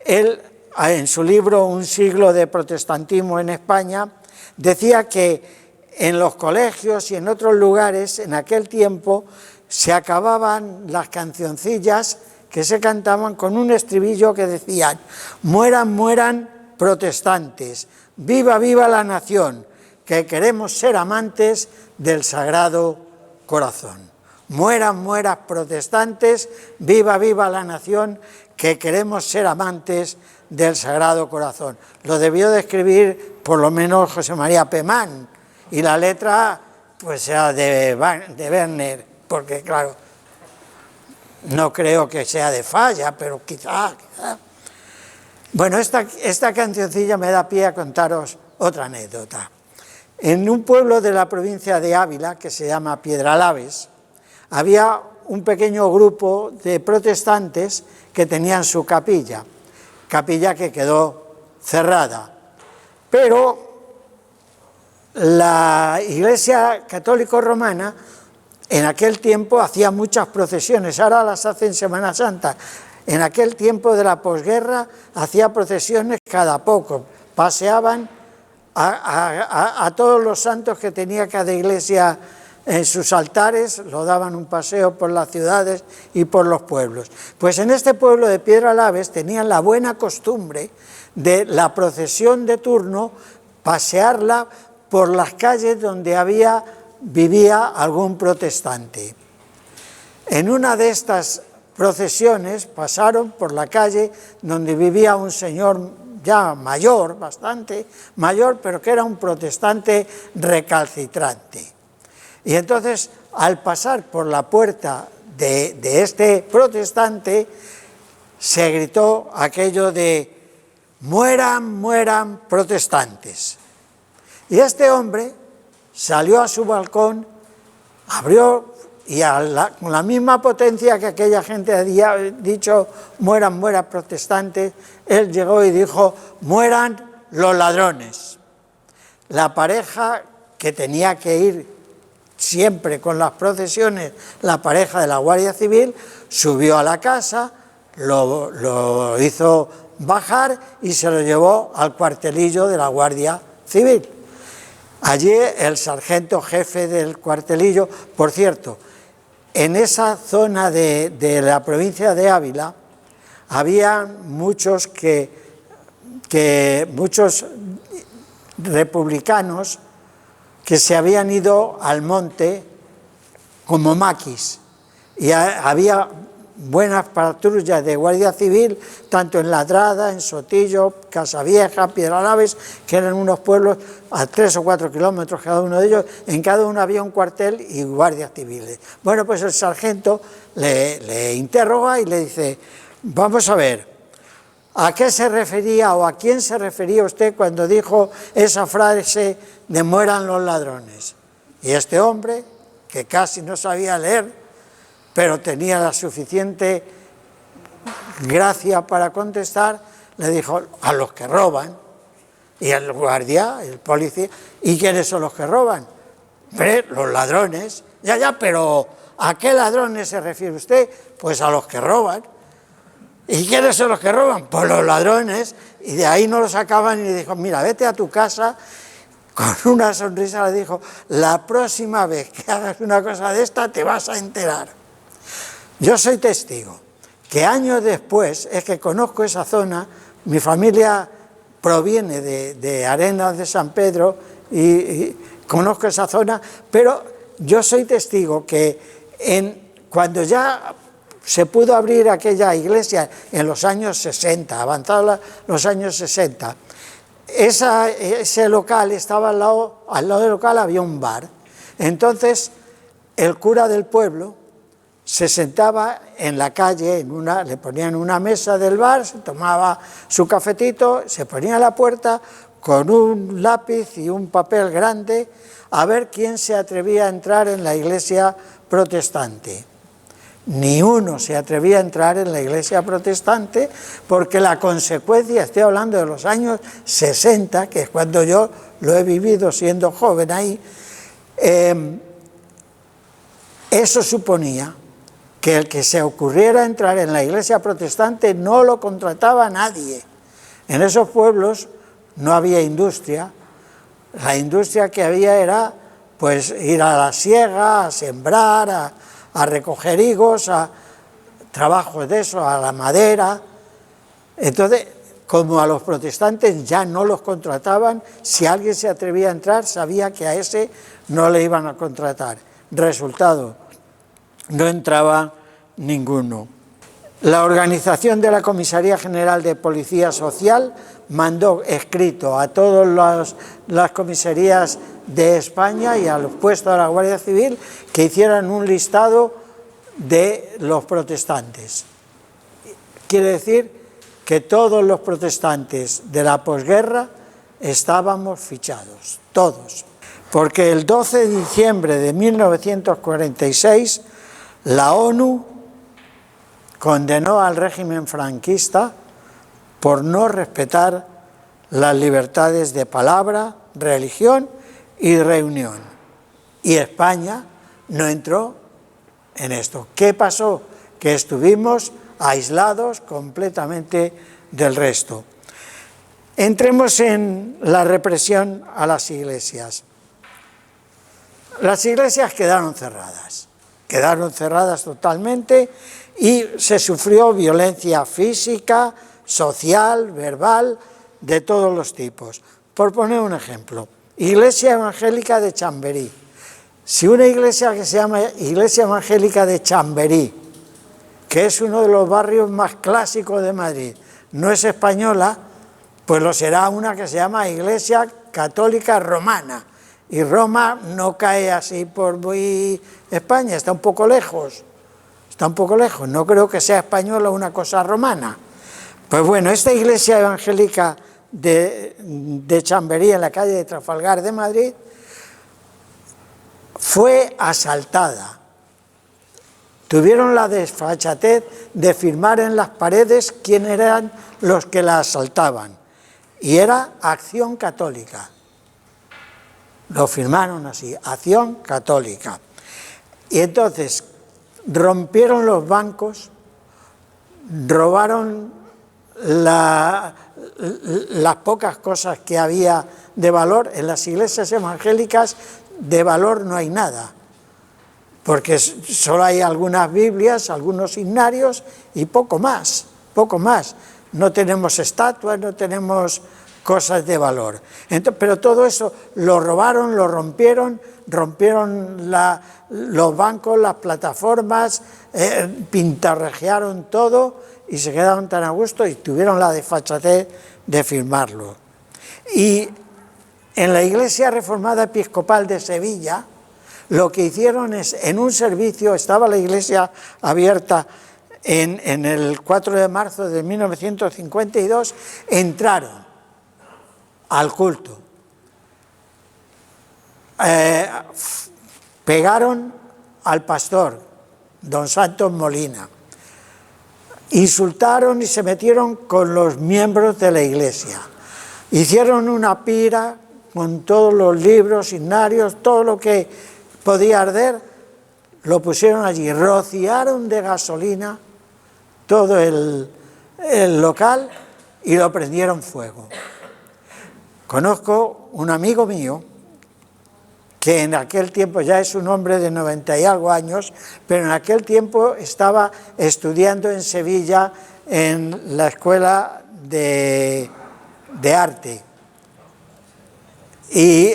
él en su libro Un siglo de protestantismo en España decía que en los colegios y en otros lugares en aquel tiempo se acababan las cancioncillas que se cantaban con un estribillo que decían: mueran, mueran protestantes, viva, viva la nación, que queremos ser amantes del Sagrado Corazón. Mueran, mueran protestantes, viva, viva la nación, que queremos ser amantes del Sagrado Corazón. Lo debió de escribir por lo menos José María Pemán, y la letra pues era de Werner, porque claro, no creo que sea de Falla, pero quizá. Bueno, esta cancioncilla me da pie a contaros otra anécdota. En un pueblo de la provincia de Ávila, que se llama Piedralaves, había un pequeño grupo de protestantes que tenían su capilla que quedó cerrada. Pero la Iglesia Católica Romana en aquel tiempo hacía muchas procesiones, ahora las hace en Semana Santa. En aquel tiempo de la posguerra hacía procesiones cada poco, paseaban a todos los santos que tenía cada iglesia en sus altares, lo daban un paseo por las ciudades y por los pueblos. Pues en este pueblo de Piedralaves tenían la buena costumbre de la procesión de turno, pasearla por las calles donde vivía algún protestante. En una de estas procesiones pasaron por la calle donde vivía un señor ya mayor, bastante mayor, pero que era un protestante recalcitrante. Y entonces, al pasar por la puerta de este protestante, se gritó aquello de mueran, mueran protestantes. Y este hombre salió a su balcón, abrió y con la misma potencia que aquella gente había dicho, mueran, mueran protestantes, él llegó y dijo, mueran los ladrones. La pareja que tenía que ir siempre con las procesiones, la pareja de la Guardia Civil, subió a la casa, lo hizo bajar y se lo llevó al cuartelillo de la Guardia Civil. Allí el sargento jefe del cuartelillo, por cierto, en esa zona de la provincia de Ávila había muchos muchos republicanos que se habían ido al monte como maquis y había buenas patrullas de Guardia Civil, tanto en Ladrada, en Sotillo, Casavieja, Piedralaves, que eran unos pueblos a 3 o 4 kilómetros cada uno de ellos, en cada uno había un cuartel y guardias civiles. Bueno, pues el sargento le interroga y le dice, vamos a ver, ¿a qué se refería o a quién se refería usted cuando dijo esa frase de mueran los ladrones? Y este hombre, que casi no sabía leer, pero tenía la suficiente gracia para contestar, le dijo, a los que roban. Y el guardia, el policía, ¿y quiénes son los que roban? Los ladrones. Ya, pero ¿a qué ladrones se refiere usted? Pues a los que roban. ¿Y quiénes son los que roban? Pues los ladrones. Y de ahí no lo sacaban y le dijo, mira, vete a tu casa. Con una sonrisa le dijo, la próxima vez que hagas una cosa de esta te vas a enterar. Yo soy testigo que años después, es que conozco esa zona, mi familia proviene de Arenas de San Pedro y conozco esa zona, pero yo soy testigo que cuando ya se pudo abrir aquella iglesia en los años 60, avanzados los años 60, ese local estaba al lado del local había un bar. Entonces el cura del pueblo se sentaba en la calle, le ponían una mesa del bar, se tomaba su cafetito, se ponía a la puerta con un lápiz y un papel grande a ver quién se atrevía a entrar en la iglesia protestante. Ni uno se atrevía a entrar en la iglesia protestante porque la consecuencia, estoy hablando de los años 60, que es cuando yo lo he vivido siendo joven ahí, eso suponía que el que se ocurriera entrar en la iglesia protestante no lo contrataba nadie. En esos pueblos no había industria, la industria que había era pues ir a la siega, a sembrar, a recoger higos, a trabajos de eso, a la madera. Entonces, como a los protestantes ya no los contrataban, si alguien se atrevía a entrar, sabía que a ese no le iban a contratar. Resultado, no entraba ninguno. La organización de la Comisaría General de Policía Social mandó escrito a todas las comisarías de España y a los puestos de la Guardia Civil que hicieran un listado de los protestantes. Quiere decir que todos los protestantes de la posguerra estábamos fichados, todos. Porque el 12 de diciembre de 1946 la ONU condenó al régimen franquista por no respetar las libertades de palabra, religión y reunión. Y España no entró en esto. ¿Qué pasó? Que estuvimos aislados completamente del resto. Entremos en la represión a las iglesias. Las iglesias quedaron cerradas totalmente y se sufrió violencia física, social, verbal, de todos los tipos. Por poner un ejemplo, Iglesia Evangélica de Chamberí. Si una iglesia que se llama Iglesia Evangélica de Chamberí, que es uno de los barrios más clásicos de Madrid, no es española, pues lo será una que se llama Iglesia Católica Romana. Y Roma no cae así por muy España, está un poco lejos, no creo que sea española una cosa romana. Pues bueno, esta iglesia evangélica de Chamberí, en la calle de Trafalgar de Madrid, fue asaltada. Tuvieron la desfachatez de firmar en las paredes quién eran los que la asaltaban. Y era Acción Católica. Lo firmaron así, Acción Católica. Y entonces rompieron los bancos, robaron las pocas cosas que había de valor. En las iglesias evangélicas de valor no hay nada, porque solo hay algunas Biblias, algunos himnarios y poco más, poco más. No tenemos estatuas, no tenemos cosas de valor. Entonces, pero todo eso lo robaron, lo rompieron los bancos, las plataformas, pintarrajearon todo y se quedaron tan a gusto y tuvieron la desfachatez de firmarlo. Y en la Iglesia Reformada Episcopal de Sevilla, lo que hicieron es, en un servicio, estaba la iglesia abierta en el 4 de marzo de 1952, entraron al culto, pegaron al pastor, don Santos Molina, insultaron y se metieron con los miembros de la iglesia, hicieron una pira con todos los libros, himnarios, todo lo que podía arder, lo pusieron allí, rociaron de gasolina todo el local y lo prendieron fuego. Conozco un amigo mío que en aquel tiempo, ya es un hombre de 90 y algo años, pero en aquel tiempo estaba estudiando en Sevilla en la escuela de arte. Y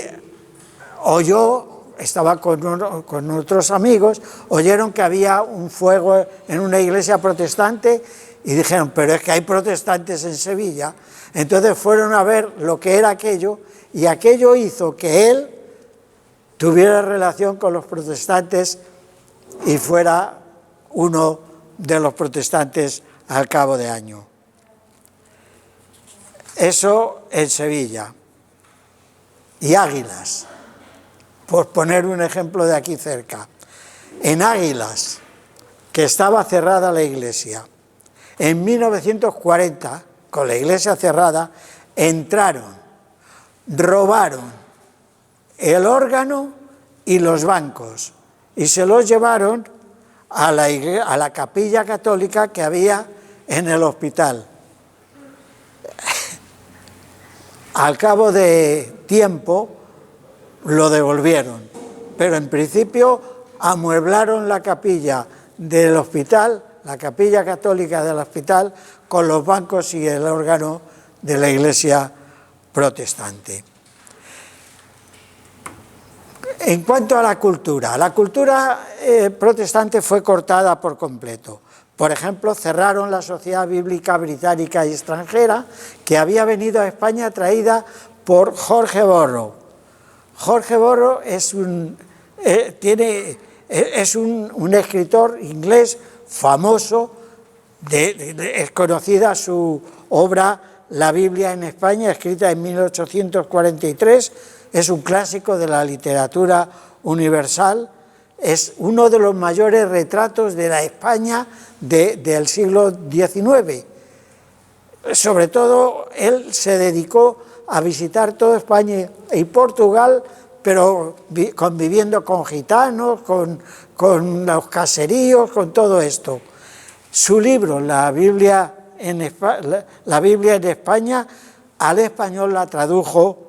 oyó, estaba con otros amigos, oyeron que había un fuego en una iglesia protestante y dijeron, pero es que hay protestantes en Sevilla. Entonces fueron a ver lo que era aquello y aquello hizo que él tuviera relación con los protestantes y fuera uno de los protestantes al cabo de año. Eso en Sevilla. Y Águilas, por poner un ejemplo de aquí cerca. En Águilas, que estaba cerrada la iglesia, en 1940, con la iglesia cerrada, entraron, robaron el órgano y los bancos y se los llevaron a la capilla católica que había en el hospital. Al cabo de tiempo lo devolvieron, pero en principio amueblaron la capilla del hospital, la capilla católica del hospital, con los bancos y el órgano de la iglesia protestante. En cuanto a la cultura protestante fue cortada por completo. Por ejemplo, cerraron la Sociedad Bíblica Británica y Extranjera, que había venido a España traída por Jorge Borrow. Jorge Borrow es un escritor inglés famoso, es conocida su obra La Biblia en España, escrita en 1843, es un clásico de la literatura universal, es uno de los mayores retratos de la España del siglo XIX. Sobre todo, él se dedicó a visitar toda España y Portugal, pero conviviendo con gitanos, con los caseríos, con todo esto. Su libro, La Biblia en España, al español la tradujo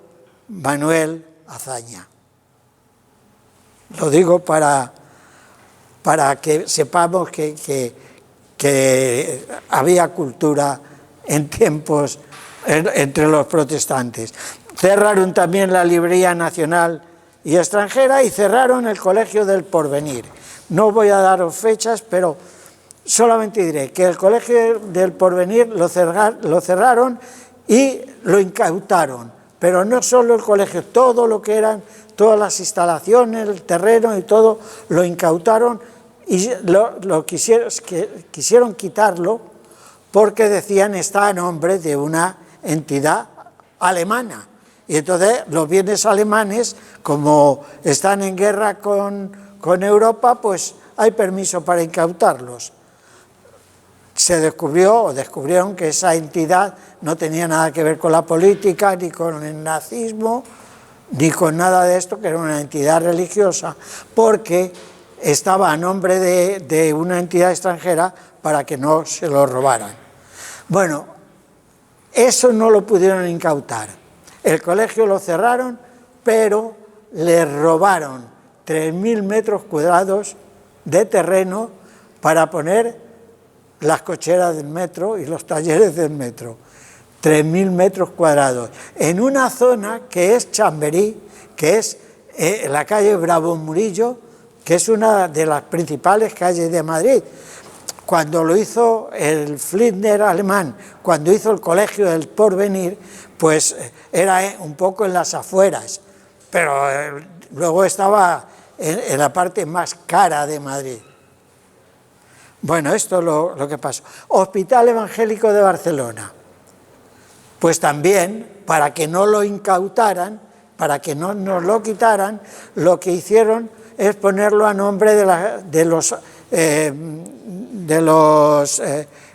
Manuel Azaña. Lo digo para que sepamos que había cultura en tiempos entre los protestantes. Cerraron también la Librería Nacional y Extranjera y cerraron el Colegio del Porvenir. No voy a daros fechas, pero solamente diré que el Colegio del Porvenir lo cerraron y lo incautaron. Pero no solo el colegio, todo lo que eran, todas las instalaciones, el terreno y todo, lo incautaron y quisieron quitarlo porque decían está a nombre de una entidad alemana Y entonces los bienes alemanes, como están en guerra con Europa, pues hay permiso para incautarlos. Se descubrieron que esa entidad no tenía nada que ver con la política, ni con el nazismo, ni con nada de esto, que era una entidad religiosa, porque estaba a nombre de una entidad extranjera para que no se lo robaran. Bueno, eso no lo pudieron incautar. El colegio lo cerraron, pero le robaron 3.000 metros cuadrados de terreno para poner las cocheras del metro y los talleres del metro. 3.000 metros cuadrados, en una zona que es Chamberí, que es la calle Bravo Murillo, que es una de las principales calles de Madrid. Cuando lo hizo el Flinders alemán, cuando hizo el Colegio del Porvenir, pues era un poco en las afueras, pero luego estaba en la parte más cara de Madrid. Bueno, esto es lo que pasó. Hospital Evangélico de Barcelona. Pues también, para que no lo incautaran, para que no nos lo quitaran, lo que hicieron es ponerlo a nombre de los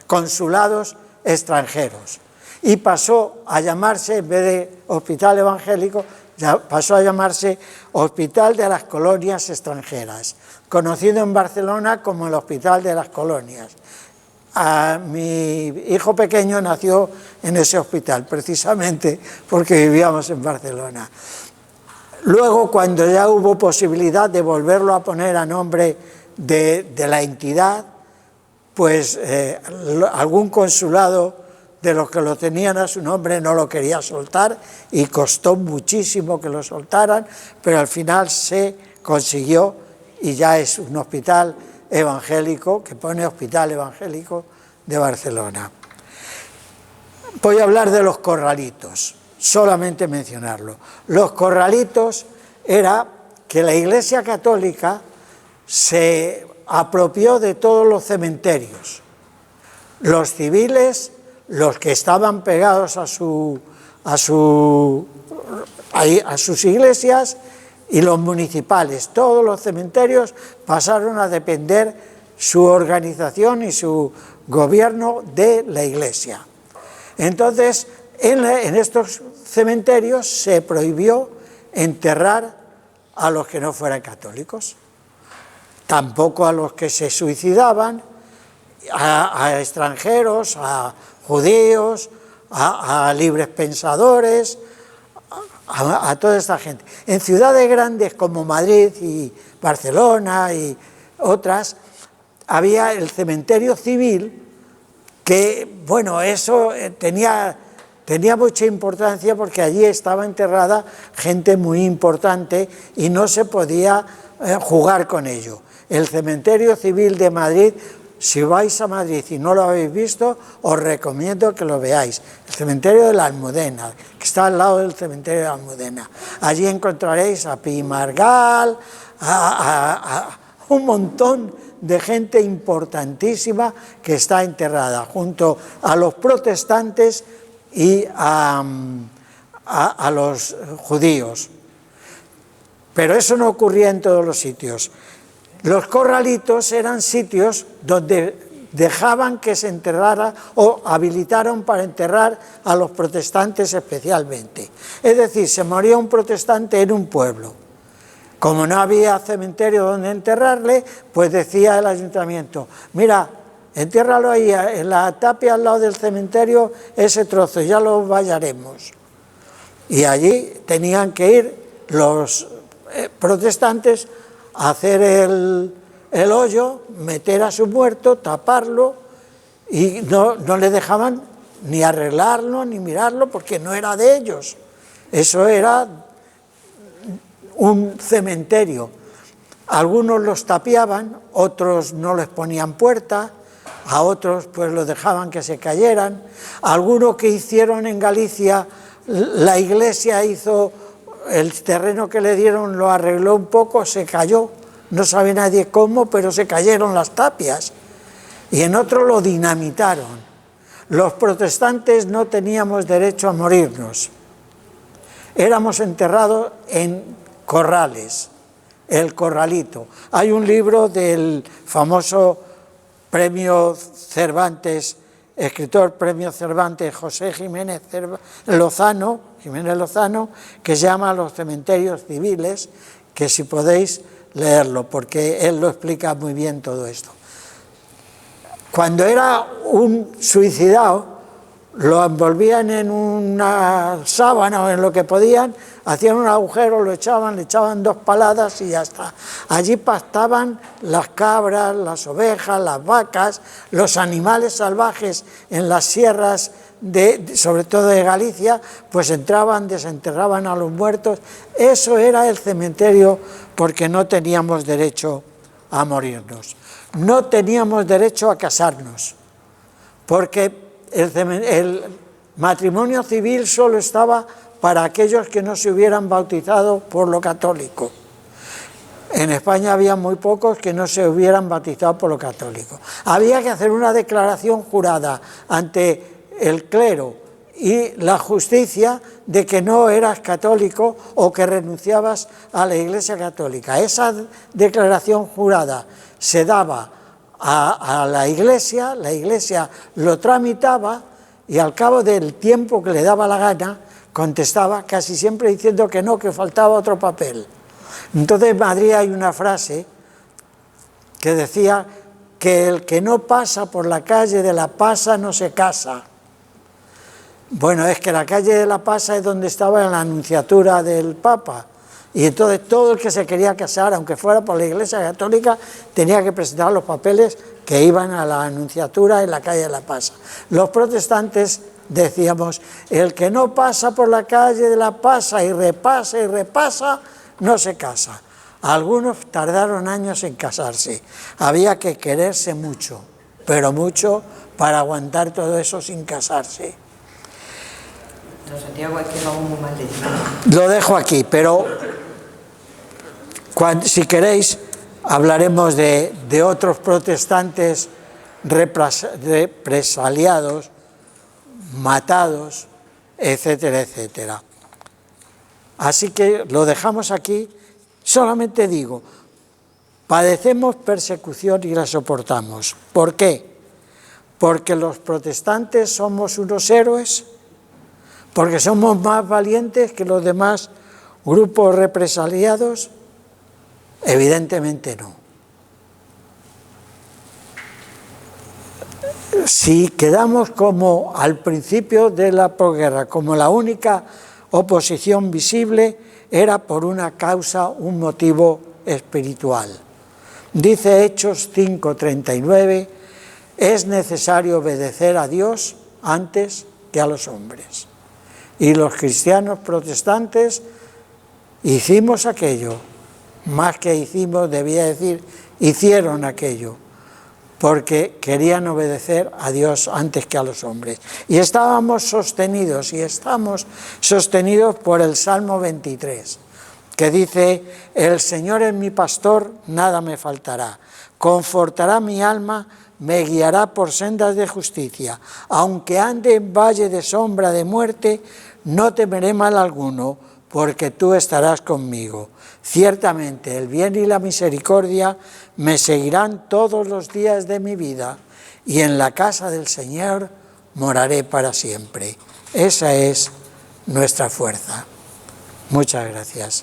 consulados extranjeros. Y pasó a llamarse, en vez de Hospital Evangélico, pasó a llamarse Hospital de las Colonias Extranjeras, conocido en Barcelona como el Hospital de las Colonias. Mi hijo pequeño nació en ese hospital, precisamente porque vivíamos en Barcelona. Luego, cuando ya hubo posibilidad de volverlo a poner a nombre de la entidad, pues algún consulado de los que lo tenían a su nombre no lo quería soltar y costó muchísimo que lo soltaran, pero al final se consiguió y ya es un hospital evangélico, que pone Hospital Evangélico de Barcelona. Voy a hablar de los corralitos, solamente mencionarlo. Los corralitos era que la Iglesia Católica se apropió de todos los cementerios, los civiles, los que estaban pegados a sus iglesias, y los municipales. Todos los cementerios pasaron a depender su organización y su gobierno de la Iglesia. Entonces, en estos cementerios se prohibió enterrar a los que no fueran católicos, tampoco a los que se suicidaban, a extranjeros, a judíos, a libres pensadores, a toda esta gente. En ciudades grandes como Madrid y Barcelona y otras, había el cementerio civil, que, bueno, eso tenía mucha importancia porque allí estaba enterrada gente muy importante y no se podía jugar con ello. El cementerio civil de Madrid, si vais a Madrid y no lo habéis visto, os recomiendo que lo veáis. El cementerio de la Almudena, que está al lado del cementerio de la Almudena. Allí encontraréis a Pi Margall, a un montón de gente importantísima que está enterrada, junto a los protestantes y a los judíos. Pero eso no ocurría en todos los sitios. Los corralitos eran sitios donde dejaban que se enterrara o habilitaron para enterrar a los protestantes especialmente. Es decir, se moría un protestante en un pueblo. Como no había cementerio donde enterrarle, pues decía el ayuntamiento: mira, entiérralo ahí en la tapia al lado del cementerio, ese trozo, ya lo vallaremos. Y allí tenían que ir los protestantes a hacer el hoyo, meter a su muerto, taparlo, y no le dejaban ni arreglarlo ni mirarlo porque no era de ellos. Eso era un cementerio. Algunos los tapiaban, otros no les ponían puerta, a otros pues los dejaban que se cayeran. Algunos que hicieron en Galicia, la iglesia hizo el terreno que le dieron, lo arregló un poco, se cayó, no sabe nadie cómo, pero se cayeron las tapias, y en otro lo dinamitaron. Los protestantes no teníamos derecho a morirnos. éramos enterrados en corrales, el corralito. Hay un libro del famoso premio Cervantes, escritor premio Cervantes, José Jiménez Lozano, que se llama Los cementerios civiles, que si podéis leerlo, porque él lo explica muy bien todo esto. Cuando era un suicidado, lo envolvían en una sábana o en lo que podían, hacían un agujero, lo echaban, le echaban 2 paladas y ya está. Allí pastaban las cabras, las ovejas, las vacas, los animales salvajes en las sierras, sobre todo de Galicia, pues entraban, desenterraban a los muertos. Eso era el cementerio, porque no teníamos derecho a morirnos. No teníamos derecho a casarnos, porque el matrimonio civil solo estaba para aquellos que no se hubieran bautizado por lo católico. En España había muy pocos que no se hubieran bautizado por lo católico. Había que hacer una declaración jurada ante el clero y la justicia de que no eras católico o que renunciabas a la Iglesia católica. Esa declaración jurada se daba a la Iglesia lo tramitaba y al cabo del tiempo que le daba la gana contestaba, casi siempre diciendo que no, que faltaba otro papel. Entonces en Madrid hay una frase que decía que el que no pasa por la calle de la Pasa no se casa. Bueno, es que la calle de la Pasa es donde estaba la anunciatura del Papa. Y entonces todo el que se quería casar, aunque fuera por la Iglesia católica, tenía que presentar los papeles que iban a la anunciatura en la calle de la Pasa. Los protestantes decíamos, el que no pasa por la calle de la Pasa y repasa, no se casa. Algunos tardaron años en casarse. Había que quererse mucho, pero mucho para aguantar todo eso sin casarse. Santiago, es que vamos muy mal de tiempo. Lo dejo aquí, pero si queréis hablaremos de otros protestantes represaliados, matados, etcétera, etcétera. Así que lo dejamos aquí. Solamente digo, padecemos persecución y la soportamos. ¿Por qué? Porque los protestantes somos unos héroes, porque somos más valientes que los demás grupos represaliados. Evidentemente no. Si quedamos como al principio de la posguerra, como la única oposición visible, era por una causa, un motivo espiritual. Dice Hechos 5:39, es necesario obedecer a Dios antes que a los hombres. Y los cristianos protestantes hicimos aquello, más que hicimos, debía decir, hicieron aquello, porque querían obedecer a Dios antes que a los hombres. Y estábamos sostenidos, y estamos sostenidos por el Salmo 23, que dice, el Señor es mi pastor, nada me faltará, confortará mi alma, me guiará por sendas de justicia, aunque ande en valle de sombra de muerte, no temeré mal alguno, porque tú estarás conmigo. Ciertamente el bien y la misericordia me seguirán todos los días de mi vida, y en la casa del Señor moraré para siempre. Esa es nuestra fuerza. Muchas gracias.